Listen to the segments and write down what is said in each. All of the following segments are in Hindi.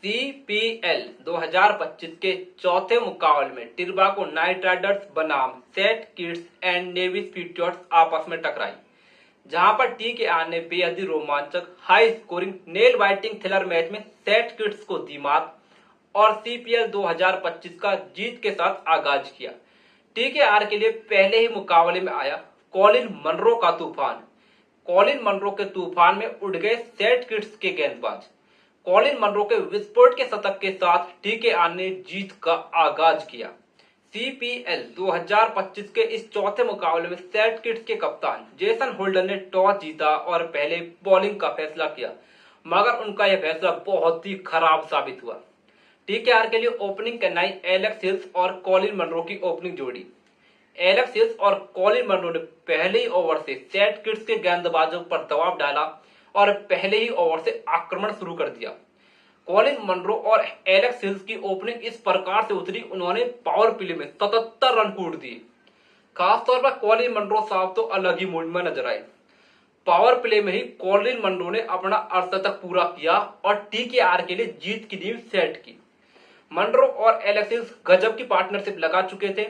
सीपीएल 2025 के चौथे मुकाबले में टिर्बाको नाइट राइडर्स बनाम सेट किड्स एंड नेवी स्पीडर्स आपस में टकराई, जहां पर टीकेआर ने बेहद ही रोमांचक high scoring nail biting thriller match में सेट किड्स को दी मात और सीपीएल 2025 का जीत के साथ आगाज किया। टीकेआर के लिए पहले ही मुकाबले में आया कॉलिन मनरो का तूफान। कॉलिन मनरो के तूफान में उड़ गए सेट किड्स के गेंदबाज। कॉलिन मनरो के विस्फोट के शतक के साथ टीकेआर ने जीत का आगाज किया। सीपीएल 2025 के इस चौथे मुकाबले में सेट किड्स के कप्तान जेसन होल्डर ने टॉस जीता और पहले बॉलिंग का फैसला किया, मगर उनका यह फैसला बहुत ही खराब साबित हुआ। टीकेआर के लिए ओपनिंग करनाई एलेक्स हिल्स और कॉलिन मनरो की ओपनिंग जोड़ी। एलेक्स हिल्स और कॉलिन मनरो ने पहले ही ओवर से सेट किड्स के गेंदबाजों पर दबाव डाला और पहले ही ओवर से आक्रमण शुरू कर दिया। कॉलिन मनरो और एलेक्स हिल्स की ओपनिंग इस प्रकार से उतरी, उन्होंने पावर प्ले में 77 रन कूट दिए। खासतौर पर कॉलिन मनरो साहब तो अलग ही मूड में नजर आए। पावर प्ले में ही कॉलिन मनरो ने अपना अर्धशतक पूरा किया और टीकेआर के लिए जीत की नींव सेट की। मनरो और एलेक्स हिल्स गजब की पार्टनरशिप लगा चुके थे।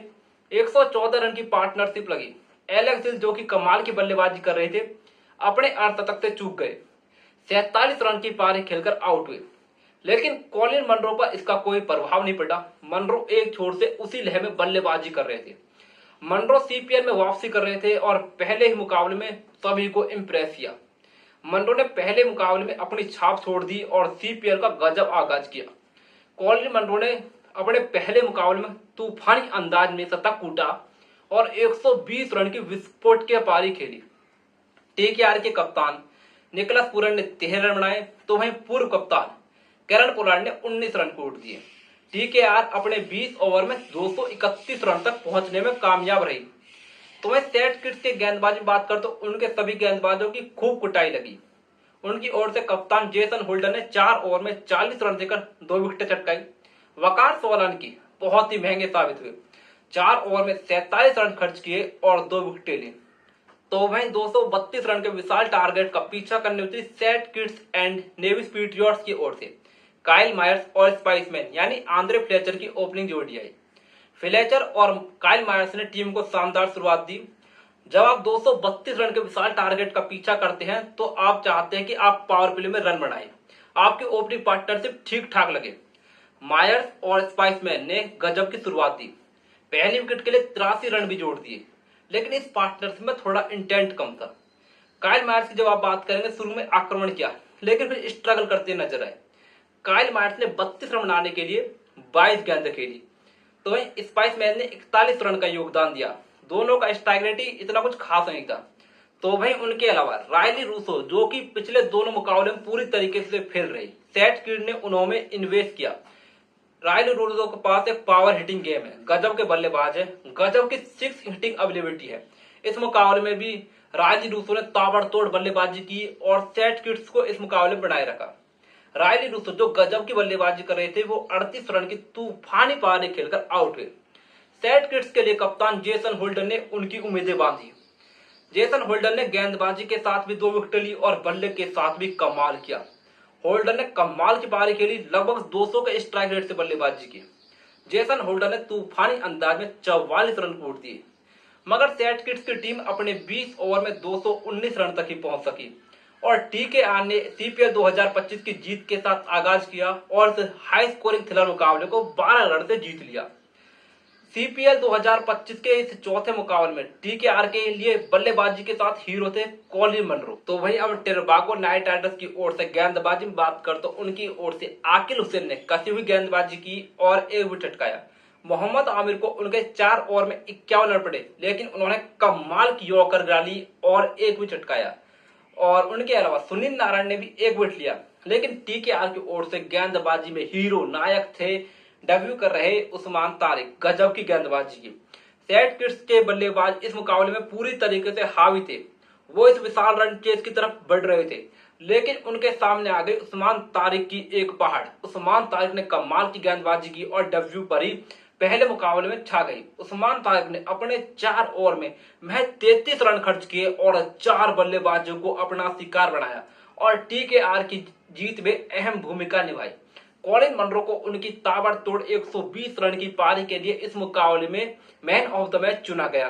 114 रन की पार्टनरशिप लगी। एलेक्स हिल्स जो कि कमाल की बल्लेबाजी कर रहे थे, अपने अर्धशतक से चूक गए। 47 रन की पारी खेलकर आउट हुए, लेकिन कॉलिन मनरो पर इसका कोई प्रभाव नहीं पड़ा। मनरो एक छोर से उसी लय में बल्लेबाजी कर रहे थे। मनरो सीपीएल में वापसी कर रहे थे और पहले ही मुकाबले में सभी को इंप्रेस किया। मनरो ने पहले मुकाबले में अपनी छाप छोड़ दी और सीपीएल का गजब आगाज किया। कॉलिन मनरो ने अपने पहले मुकाबले में तूफानी अंदाज में शतक कूटा और 120 रन की विस्फोट की पारी खेली। टीकेआर के कप्तान निकोलस पूरन ने 13 रन बनाए, तो वहीं पूर्व कप्तान कैरन पोलार्ड ने 19 रन कूट दिए। टीकेआर अपने 20 ओवर में 231 रन तक पहुंचने में कामयाब रही। तो वहीं सेट किड्स के गेंदबाजी में बात कर तो उनके सभी गेंदबाजों की खूब कुटाई लगी। उनकी ओर से कप्तान जेसन होल्डर ने 4 ओवर में 40 रन देकर 2 विकेटें चटकाई। वकार सोलंकी बहुत ही महंगे साबित हुए। 4 ओवर में 47 रन खर्च किए और 2 विकेटें ली। तो वहीं 232 रन के विशाल टारगेट का पीछा करने उतरी सेट किड्स एंड नेवी स्पीडर्स की ओर से काइल मायर्स और स्पाइसमैन यानी आंद्रे फ्लेचर की ओपनिंग जोड़ी आई। फ्लेचर और काइल मायर्स ने टीम को शानदार शुरुआत दी। जब आप 232 रन के विशाल टारगेट का पीछा करते हैं तो आप चाहते हैं कि आप पावर प्ले में रन बनाएं। आपकी ओपनिंग पार्टनरशिप ठीक ठाक लगे। मायर्स और स्पाइसमैन ने गजब की शुरुआत दी। पहली विकेट के लिए 83 रन भी जोड़ दिए, लेकिन इस पार्टनरशिप में थोड़ा इंटेंट कम था। काइल मायर्स की जब आप बात करेंगे, शुरू में आक्रमण किया लेकिन फिर स्ट्रगल करते नजर आए। काइल मायर्स ने 32 रन बनाने के लिए 22 गेंदें खेली, तो वहीं स्पाइसमैन ने 41 रन का योगदान दिया। दोनों का स्ट्राइक रेट इतना कुछ खास नहीं था। तो वहीं उनके अलावा रायली रूसो जो कि पिछले दोनों मुकाबले में पूरी तरीके से फेल रही, सेट किड ने उन्होंने इन्वेस्ट किया। रायली रूसो के पास एक पावर हिटिंग गेम है, गजब के बल्लेबाज है, गजब की 6 हिटिंग अवेलेबिलिटी है। इस मुकाबले में भी रायली रूसो ने ताबड़तोड़ बल्लेबाजी की और सेट किड्स को इस मुकाबले में बनाए रखा। रायली रूसो जो गजब की बल्लेबाजी कर रहे थे, वो 38 रन की तूफानी पारी खेलकर आउट हुए। सेट किड्स के लिए कप्तान जेसन होल्डर ने उनकी उम्मीदें बांधी। जेसन होल्डर ने गेंदबाजी के साथ भी 2 विकेट ली और बल्ले के साथ भी कमाल किया। होल्डर ने कमाल की पारी खेली, लगभग 200 के स्ट्राइक रेट से बल्लेबाजी की। जेसन होल्डर ने तूफानी अंदाज में 44 रन कूट दिए, मगर सेट किड्स की टीम अपने 20 ओवर में 219 रन तक ही पहुंच सकी और टीकेआर ने सीपीएल 2025 की जीत के साथ आगाज किया और इस हाई स्कोरिंग थ्रिलर मुकाबले को 12 रन से जीत लिया। सीपीएल 2025 के इस चौथे मुकाबले में टीकेआर के लिए बल्लेबाजी के साथ हीरो थे कॉलिन मनरो। तो वहीं अब टिर्बाको नाइट राइडर्स की ओर से गेंदबाजी में बात कर तो उनकी ओर से आकिल हुसैन ने कसी हुई गेंदबाजी की और 1 विकेट चटकाया। मोहम्मद आमिर को उनके 4 ओवर में 51 रन पड़े, लेकिन उन्होंने कमाल की यॉर्कर गिरा ली और 1 विकेट चटकाया। और उनके अलावा सुनील नारायण ने भी 1 विकेट लिया, लेकिन टीकेआर की ओर से गेंदबाजी में हीरो नायक थे डेब्यू कर रहे उस्मान तारिक, गजब की गेंदबाजी की। सेट किड्स के बल्लेबाज इस मुकाबले में पूरी तरीके से हावी थे। वो इस विशाल रन चेज की तरफ बढ़ रहे थे, लेकिन उनके सामने आ गई उस्मान तारिक की एक पहाड़। उस्मान तारिक ने कमाल की गेंदबाजी की और डेब्यू पर ही पहले मुकाबले में छा गई। उस्मान तारिक ने अपने 4 ओवर में महज 33 रन खर्च किए और 4 बल्लेबाजों को अपना शिकार बनाया और टीकेआर की जीत में अहम भूमिका निभाई। कॉलिन मनरो को उनकी ताबड़तोड़ 120 रन की पारी के लिए इस मुकाबले में मैन ऑफ द मैच चुना गया।